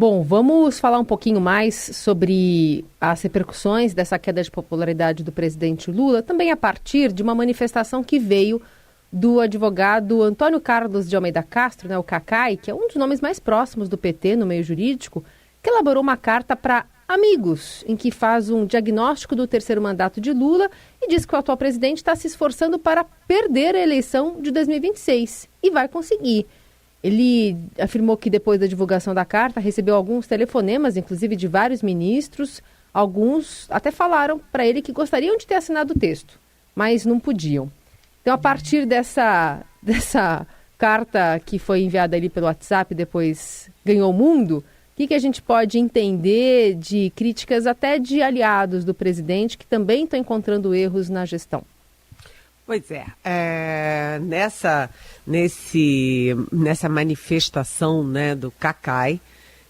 Bom, vamos falar um pouquinho mais sobre as repercussões dessa queda de popularidade do presidente Lula, também a partir de uma manifestação que veio do advogado Antônio Carlos de Almeida Castro, o Cacai, que é um dos nomes mais próximos do PT no meio jurídico, que elaborou uma carta para amigos, em que faz um diagnóstico do terceiro mandato de Lula e diz que o atual presidente está se esforçando para perder a eleição de 2026 e vai conseguir. Ele afirmou que depois da divulgação da carta recebeu alguns telefonemas, inclusive de vários ministros. Alguns até falaram para ele que gostariam de ter assinado o texto, mas não podiam. Então, a partir dessa carta que foi enviada ali pelo WhatsApp, depois ganhou o mundo, o que a gente pode entender de críticas até de aliados do presidente que também estão encontrando erros na gestão? Pois nessa manifestação, né, do Cacai,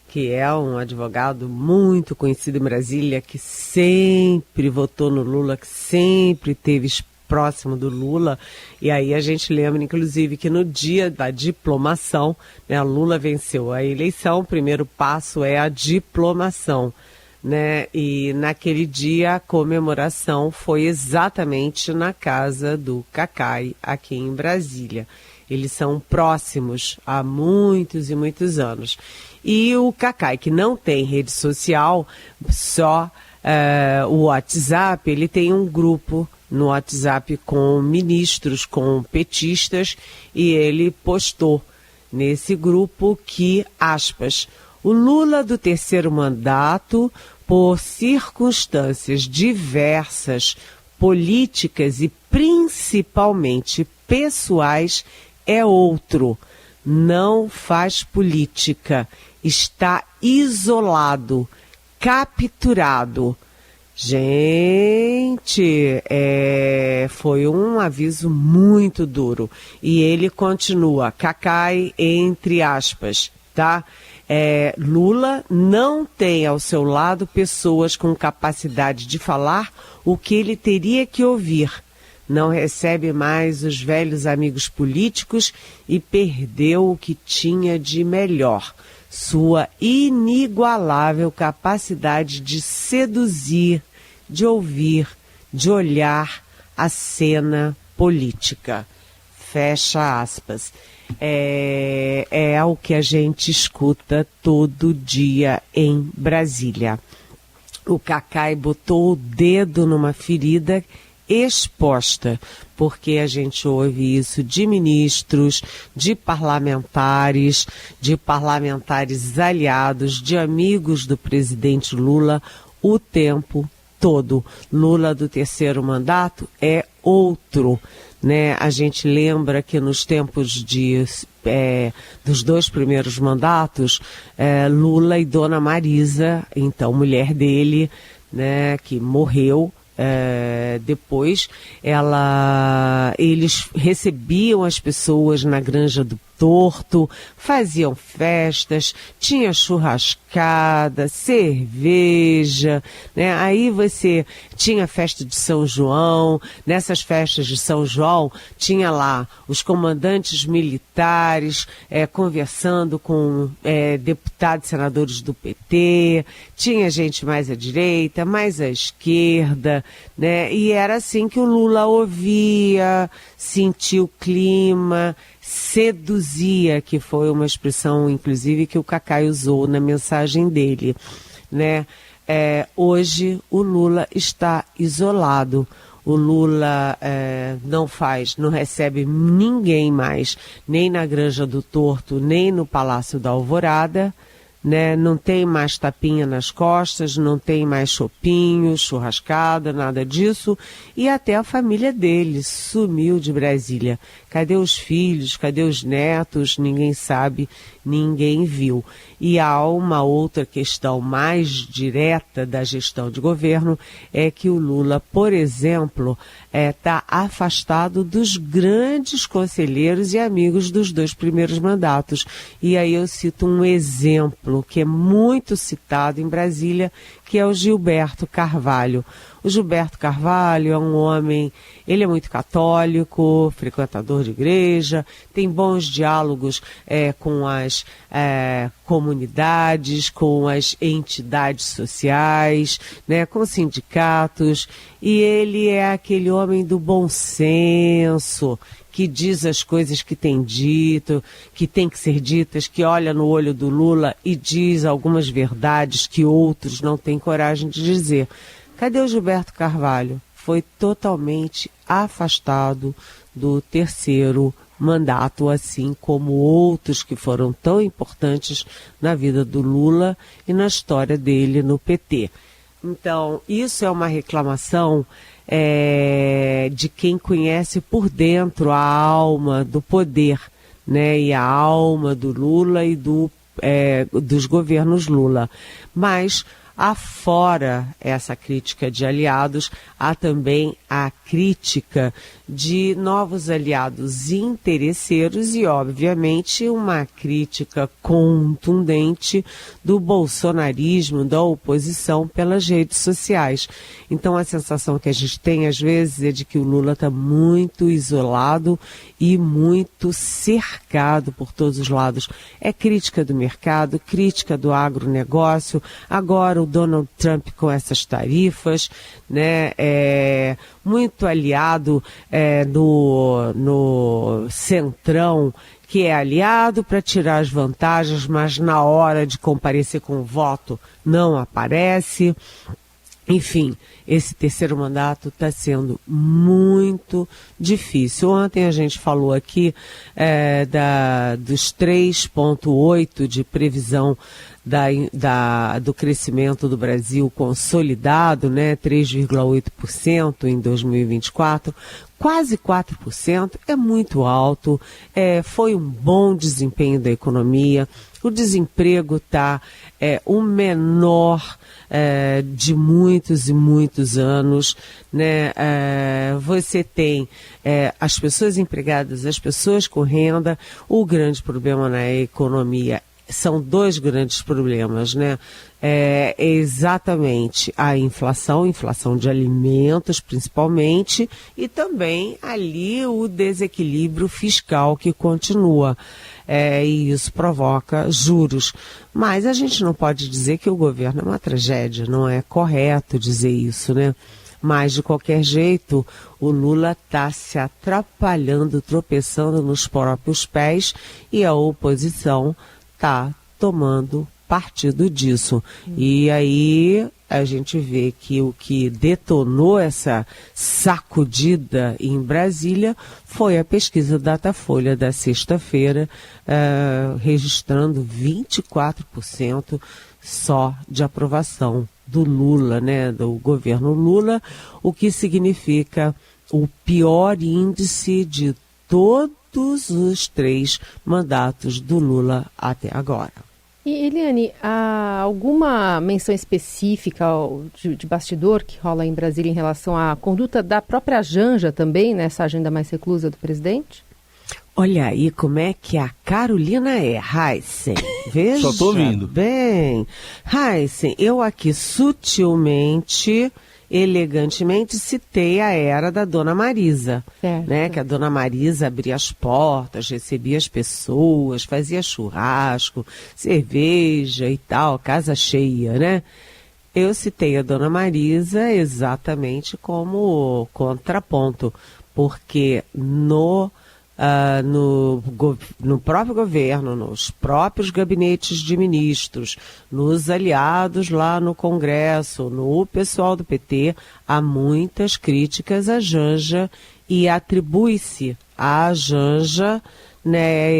que é um advogado muito conhecido em Brasília, que sempre votou no Lula, que sempre esteve próximo do Lula, e aí a gente lembra, inclusive, que no dia da diplomação, né, Lula venceu a eleição, o primeiro passo é a diplomação. Né? E naquele dia a comemoração foi exatamente na casa do Cacai, aqui em Brasília. Eles são próximos há muitos e muitos anos. E o Cacai, que não tem rede social, só o WhatsApp, ele tem um grupo no WhatsApp com ministros, com petistas, e ele postou nesse grupo que, aspas, o Lula do terceiro mandato, por circunstâncias diversas, políticas e principalmente pessoais, é outro. Não faz política. Está isolado, capturado. Gente, foi um aviso muito duro. E ele continua, Cacai, entre aspas, tá? Lula não tem ao seu lado pessoas com capacidade de falar o que ele teria que ouvir. Não recebe mais os velhos amigos políticos e perdeu o que tinha de melhor. Sua inigualável capacidade de seduzir, de ouvir, de olhar a cena política. Fecha aspas. É o que a gente escuta todo dia em Brasília. O Cacai botou o dedo numa ferida exposta, porque a gente ouve isso de ministros, de parlamentares aliados, de amigos do presidente Lula o tempo todo. Lula do terceiro mandato é outro. Né? A gente lembra que nos tempos dos dois primeiros mandatos, Lula e Dona Marisa, então mulher dele, né, que morreu, depois eles recebiam as pessoas na Granja do Torto, faziam festas, tinha churrascada, cerveja, né? Aí você tinha festa de São João, nessas festas de São João tinha lá os comandantes militares conversando com deputados e senadores do PT, tinha gente mais à direita, mais à esquerda, né? E era assim que o Lula ouvia, sentia o clima, seduzia, que foi uma expressão, inclusive, que o Cacai usou na mensagem dele, né? Hoje o Lula está isolado. O Lula não recebe ninguém mais, nem na Granja do Torto, nem no Palácio da Alvorada, né? Não tem mais tapinha nas costas, não tem mais chopinho, churrascada, nada disso. E até a família dele sumiu de Brasília. Cadê os filhos? Cadê os netos? Ninguém sabe, ninguém viu. E há uma outra questão mais direta da gestão de governo, é que o Lula, por exemplo, está afastado dos grandes conselheiros e amigos dos 2 primeiros mandatos. E aí eu cito um exemplo que é muito citado em Brasília, que é o Gilberto Carvalho. O Gilberto Carvalho é um homem, ele é muito católico, frequentador de igreja, tem bons diálogos com as comunidades, com as entidades sociais, né, com sindicatos, e ele é aquele homem do bom senso, que diz as coisas que tem dito, que tem que ser ditas, que olha no olho do Lula e diz algumas verdades que outros não têm coragem de dizer. Cadê o Gilberto Carvalho? Foi totalmente afastado do 3º mandato, assim como outros que foram tão importantes na vida do Lula e na história dele no PT. Então, isso é uma reclamação de quem conhece por dentro a alma do poder, né, e a alma do Lula e dos governos Lula. Mas, afora essa crítica de aliados, há também a crítica de novos aliados interesseiros e, obviamente, uma crítica contundente do bolsonarismo, da oposição pelas redes sociais. Então, a sensação que a gente tem, às vezes, é de que o Lula está muito isolado e muito cercado por todos os lados. É crítica do mercado, crítica do agronegócio, agora o Donald Trump com essas tarifas, né, muito aliado no Centrão, que é aliado para tirar as vantagens, mas na hora de comparecer com o voto não aparece. Enfim, esse 3º mandato está sendo muito difícil. Ontem a gente falou aqui dos 3,8% de previsão do crescimento do Brasil consolidado, né, 3,8% em 2024, quase 4%, é muito alto, foi um bom desempenho da economia, o desemprego está o menor de muitos e muitos anos, né? Você tem as pessoas empregadas, as pessoas com renda. O grande problema na economia são 2 grandes problemas, né? Exatamente a inflação de alimentos principalmente, e também ali o desequilíbrio fiscal que continua. E isso provoca juros. Mas a gente não pode dizer que o governo é uma tragédia, não é correto dizer isso, né? Mas, de qualquer jeito, o Lula está se atrapalhando, tropeçando nos próprios pés, e a oposição está tomando partido disso. E aí a gente vê que o que detonou essa sacudida em Brasília foi a pesquisa Datafolha da sexta-feira, registrando 24% só de aprovação do Lula, né, do governo Lula, o que significa o pior índice de todos os 3 mandatos do Lula até agora. E, Eliane, há alguma menção específica de bastidor que rola em Brasília em relação à conduta da própria Janja também, nessa agenda mais reclusa do presidente? Olha aí como é que a Carolina Heissen. Veja. Só tô ouvindo. Bem, Heissen, eu aqui sutilmente, elegantemente citei a era da Dona Marisa, né? Que a Dona Marisa abria as portas, recebia as pessoas, fazia churrasco, cerveja e tal, casa cheia, né? Eu citei a Dona Marisa exatamente como contraponto, porque no próprio governo, nos próprios gabinetes de ministros, nos aliados lá no Congresso, no pessoal do PT, há muitas críticas à Janja e atribui-se à Janja, né,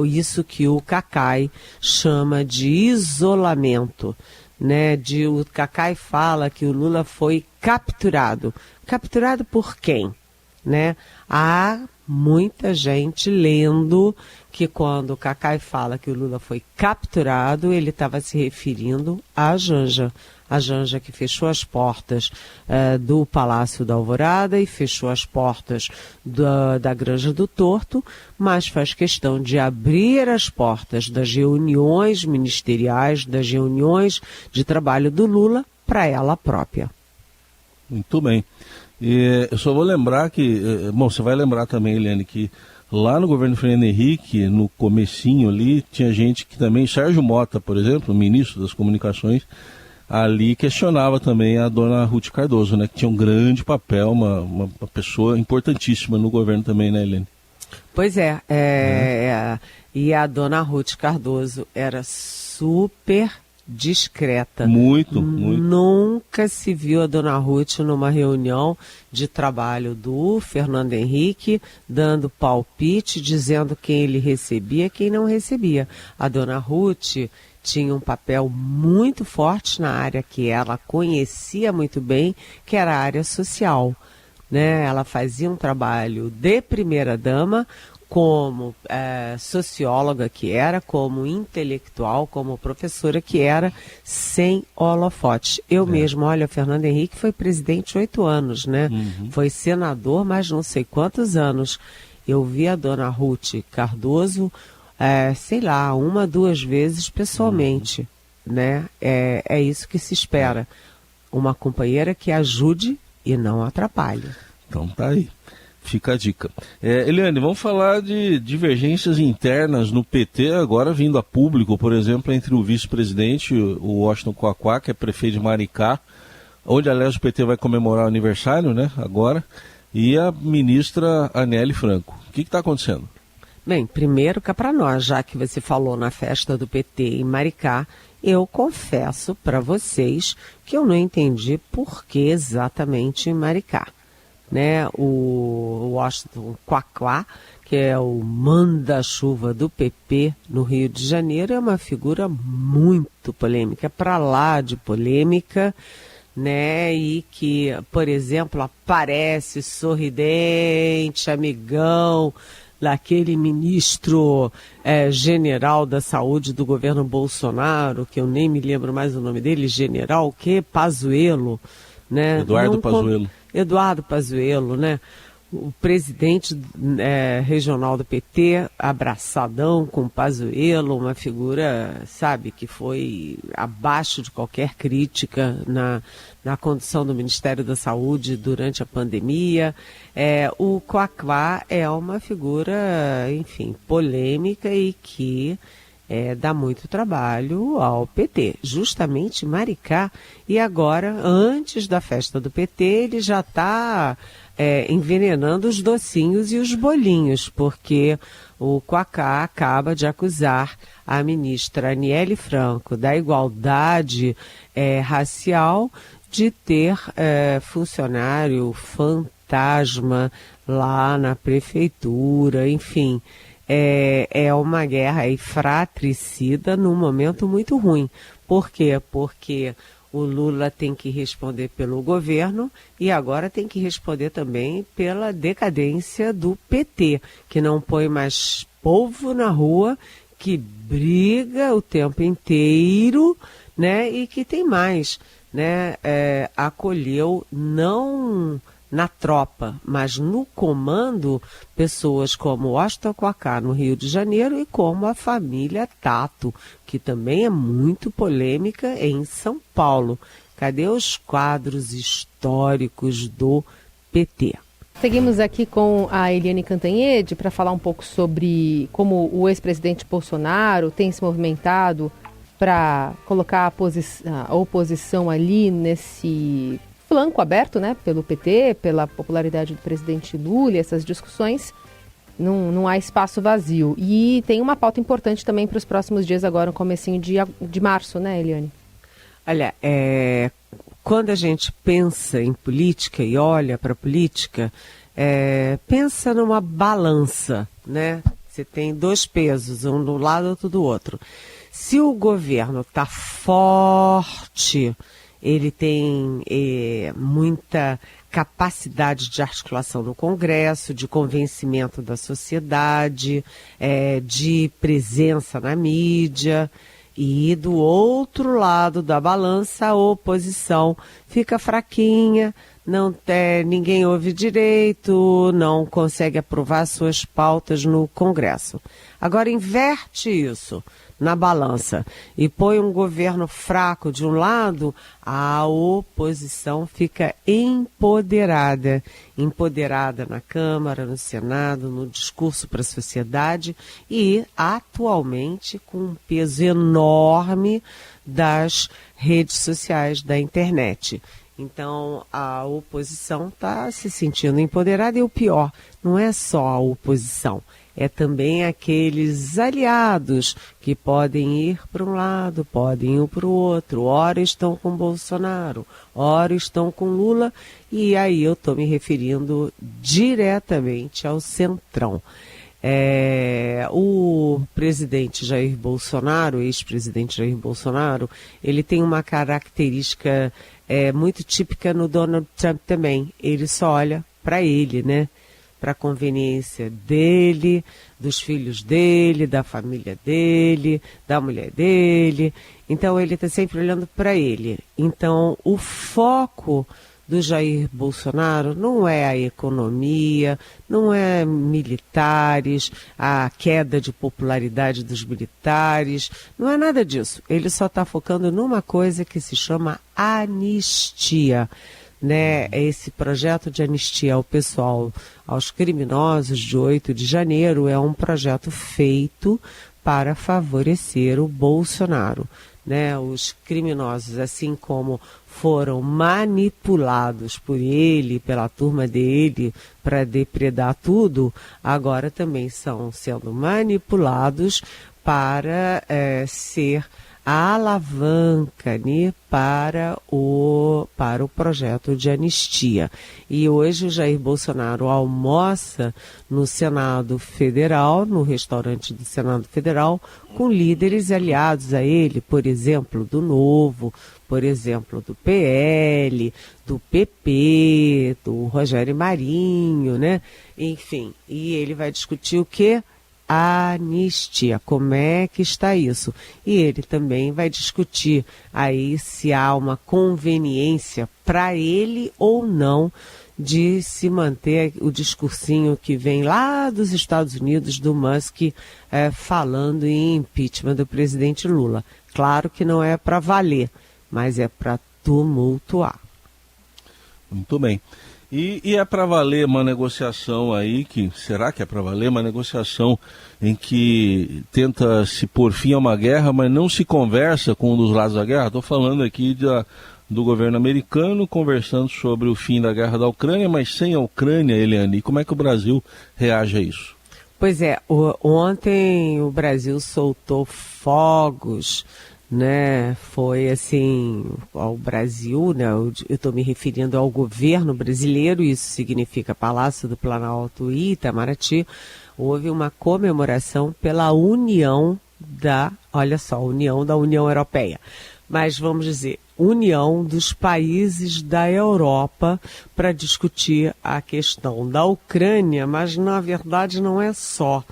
isso que o Cacai chama de isolamento. Né, o Cacai fala que o Lula foi capturado. Capturado por quem? Né? Há muita gente lendo que quando o Cacai fala que o Lula foi capturado, ele estava se referindo à Janja. A Janja que fechou as portas do Palácio da Alvorada e fechou as portas da Granja do Torto, mas faz questão de abrir as portas das reuniões ministeriais, das reuniões de trabalho do Lula para ela própria. Muito bem. Eu só vou lembrar que, você vai lembrar também, Eliane, que lá no governo Fernando Henrique, no comecinho ali, tinha gente que também, Sérgio Mota, por exemplo, ministro das Comunicações, ali questionava também a dona Ruth Cardoso, né, que tinha um grande papel, uma pessoa importantíssima no governo também, né, Eliane? Pois é, e a dona Ruth Cardoso era super discreta. Muito. Nunca se viu a dona Ruth numa reunião de trabalho do Fernando Henrique, dando palpite, dizendo quem ele recebia, quem não recebia. A dona Ruth tinha um papel muito forte na área que ela conhecia muito bem, que era a área social, né? Ela fazia um trabalho de primeira-dama, como socióloga que era, como intelectual, como professora que era, sem holofote. Eu mesmo, olha, Fernando Henrique foi presidente 8 anos, né? Foi senador, mas não sei quantos anos. Eu vi a dona Ruth Cardoso, sei lá, 1, 2 vezes pessoalmente, né? É isso que se espera. Uma companheira que ajude e não atrapalhe. Então tá aí. Fica a dica. Eliane, vamos falar de divergências internas no PT, agora vindo a público, por exemplo, entre o vice-presidente, o Washington Quaquá, que é prefeito de Maricá, onde, aliás, o PT vai comemorar o aniversário, né, agora, e a ministra Aniele Franco. O que está acontecendo? Bem, primeiro cá para nós, já que você falou na festa do PT em Maricá, eu confesso para vocês que eu não entendi por que exatamente em Maricá. Né, o Washington Quaquá, que é o manda-chuva do PP no Rio de Janeiro, é uma figura muito polêmica, para lá de polêmica, né, e que, por exemplo, aparece sorridente, amigão, daquele ministro general da saúde do governo Bolsonaro, que eu nem me lembro mais o nome dele, general que Pazuello, né? Eduardo Pazuello, né? O presidente regional do PT, abraçadão com Pazuello, uma figura, sabe, que foi abaixo de qualquer crítica na condução do Ministério da Saúde durante a pandemia. O Quaquá é uma figura, enfim, polêmica e que dá muito trabalho ao PT, justamente Maricá. E agora, antes da festa do PT, ele já está envenenando os docinhos e os bolinhos, porque o Quaquá acaba de acusar a ministra Aniele Franco da igualdade racial de ter funcionário fantasma lá na prefeitura, enfim. É uma guerra aí fratricida num momento muito ruim. Por quê? Porque o Lula tem que responder pelo governo e agora tem que responder também pela decadência do PT, que não põe mais povo na rua, que briga o tempo inteiro, né? E que tem mais, né? Acolheu não na tropa, mas no comando, pessoas como Washington Quaquá no Rio de Janeiro e como a família Tato, que também é muito polêmica em São Paulo. Cadê os quadros históricos do PT? Seguimos aqui com a Eliane Cantanhede para falar um pouco sobre como o ex-presidente Bolsonaro tem se movimentado para colocar a oposição ali nesse flanco aberto, né, pelo PT, pela popularidade do presidente Lula, e essas discussões, não há espaço vazio. E tem uma pauta importante também para os próximos dias agora, no comecinho de março, né, Eliane? Olha, quando a gente pensa em política e olha para a política, pensa numa balança, né? Você tem 2 pesos, um do lado, outro do outro. Se o governo está forte ele tem muita capacidade de articulação no Congresso, de convencimento da sociedade, de presença na mídia. E do outro lado da balança, a oposição fica fraquinha, ninguém ouve direito, não consegue aprovar suas pautas no Congresso. Agora inverte isso na balança e põe um governo fraco de um lado, a oposição fica empoderada na Câmara, no Senado, no discurso para a sociedade e atualmente com um peso enorme das redes sociais, da internet. Então, a oposição está se sentindo empoderada e o pior, não é só a oposição, é também aqueles aliados que podem ir para um lado, podem ir para o outro, ora estão com Bolsonaro, ora estão com Lula, e aí eu estou me referindo diretamente ao Centrão. O presidente Jair Bolsonaro, ex-presidente Jair Bolsonaro, ele tem uma característica muito típica no Donald Trump também. Ele só olha para ele, né? Para a conveniência dele, dos filhos dele, da família dele, da mulher dele. Então ele está sempre olhando para ele. Então o foco do Jair Bolsonaro não é a economia, não é militares, a queda de popularidade dos militares, não é nada disso. Ele só está focando numa coisa que se chama anistia, né? Esse projeto de anistia ao pessoal, aos criminosos de 8 de janeiro, é um projeto feito para favorecer o Bolsonaro, né? Os criminosos, assim como foram manipulados por ele, pela turma dele, para depredar tudo, agora também estão sendo manipulados para ser a alavanca, né, para o projeto de anistia. E hoje o Jair Bolsonaro almoça no Senado Federal, no restaurante do Senado Federal, com líderes aliados a ele, por exemplo, do Novo, por exemplo, do PL, do PP, do Rogério Marinho, né? Enfim, e ele vai discutir o quê? Anistia, como é que está isso? E ele também vai discutir aí se há uma conveniência para ele ou não de se manter o discursinho que vem lá dos Estados Unidos, do Musk, falando em impeachment do presidente Lula. Claro que não é para valer, mas é para tumultuar. Muito bem. E é para valer uma negociação aí, será que é para valer uma negociação em que tenta se pôr fim a uma guerra, mas não se conversa com um dos lados da guerra? Estou falando aqui do governo americano conversando sobre o fim da guerra da Ucrânia, mas sem a Ucrânia, Eliane. E como é que o Brasil reage a isso? Pois é, ontem o Brasil soltou fogos, né? Foi assim, ao Brasil, né? Eu estou me referindo ao governo brasileiro, isso significa Palácio do Planalto e Itamaraty. Houve uma comemoração pela união da União Europeia, mas vamos dizer, união dos países da Europa para discutir a questão da Ucrânia, mas na verdade não é só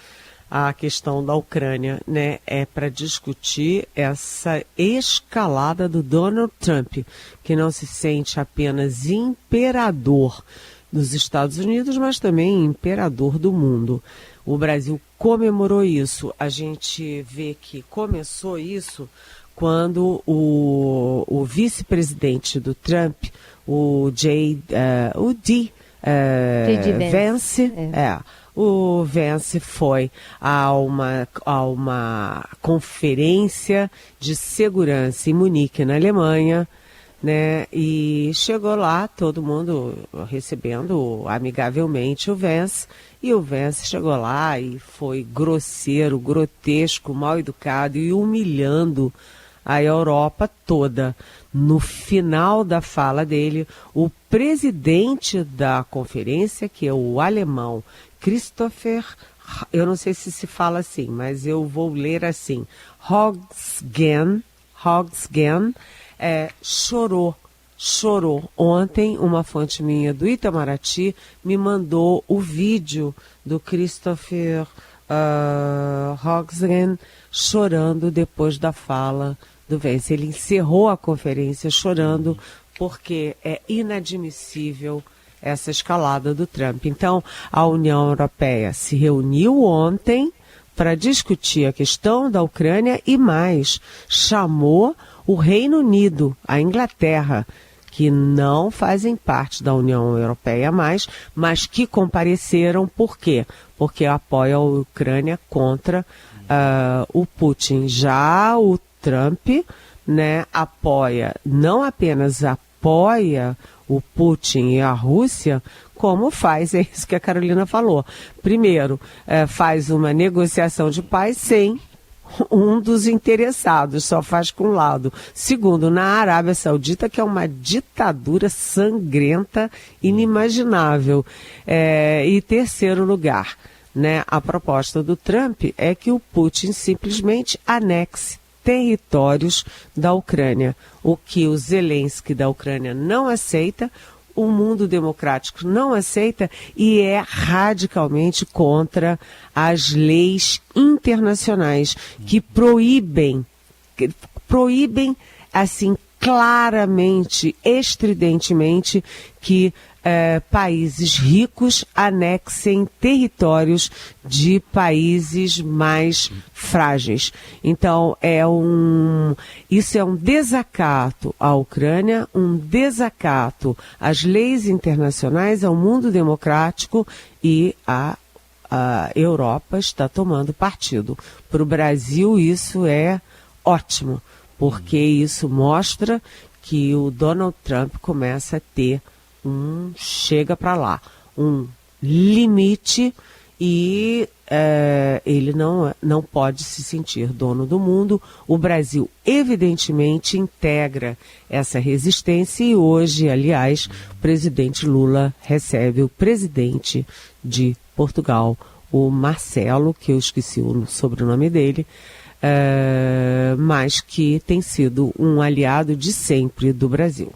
a questão da Ucrânia, né? É para discutir essa escalada do Donald Trump, que não se sente apenas imperador dos Estados Unidos, mas também imperador do mundo. O Brasil comemorou isso. A gente vê que começou isso quando o vice-presidente do Trump, o D. Vance, o Vance foi a uma conferência de segurança em Munique, na Alemanha, né? E chegou lá, todo mundo recebendo amigavelmente o Vance, e o Vance chegou lá e foi grosseiro, grotesco, mal educado e humilhando a Europa toda. No final da fala dele, o presidente da conferência, que é o alemão Christopher, eu não sei se fala assim, mas eu vou ler assim, Hogsgen, chorou. Ontem, uma fonte minha do Itamaraty me mandou o vídeo do Christopher Hoxgren chorando depois da fala do Vence. Ele encerrou a conferência chorando porque é inadmissível essa escalada do Trump. Então, a União Europeia se reuniu ontem para discutir a questão da Ucrânia e mais, chamou o Reino Unido, a Inglaterra, que não fazem parte da União Europeia mais, mas que compareceram. Por quê? Porque apoia a Ucrânia contra o Putin. Já o Trump, né, não apenas apoia o Putin e a Rússia, como faz, é isso que a Carolina falou. Primeiro, faz uma negociação de paz sem um dos interessados, só faz com um lado. Segundo, na Arábia Saudita, que é uma ditadura sangrenta, inimaginável. E terceiro lugar, né, a proposta do Trump é que o Putin simplesmente anexe territórios da Ucrânia, o que o Zelensky da Ucrânia não aceita, o mundo democrático não aceita e é radicalmente contra as leis internacionais que proíbem assim claramente, estridentemente, que países ricos anexem territórios de países mais frágeis. Então, isso é um desacato à Ucrânia, um desacato às leis internacionais, ao mundo democrático, e a Europa está tomando partido. Para o Brasil, isso é ótimo, porque isso mostra que o Donald Trump começa a ter chega para lá, um limite, e ele não pode se sentir dono do mundo. O Brasil evidentemente integra essa resistência e hoje, aliás, o presidente Lula recebe o presidente de Portugal, o Marcelo, que eu esqueci o sobrenome dele, mas que tem sido um aliado de sempre do Brasil.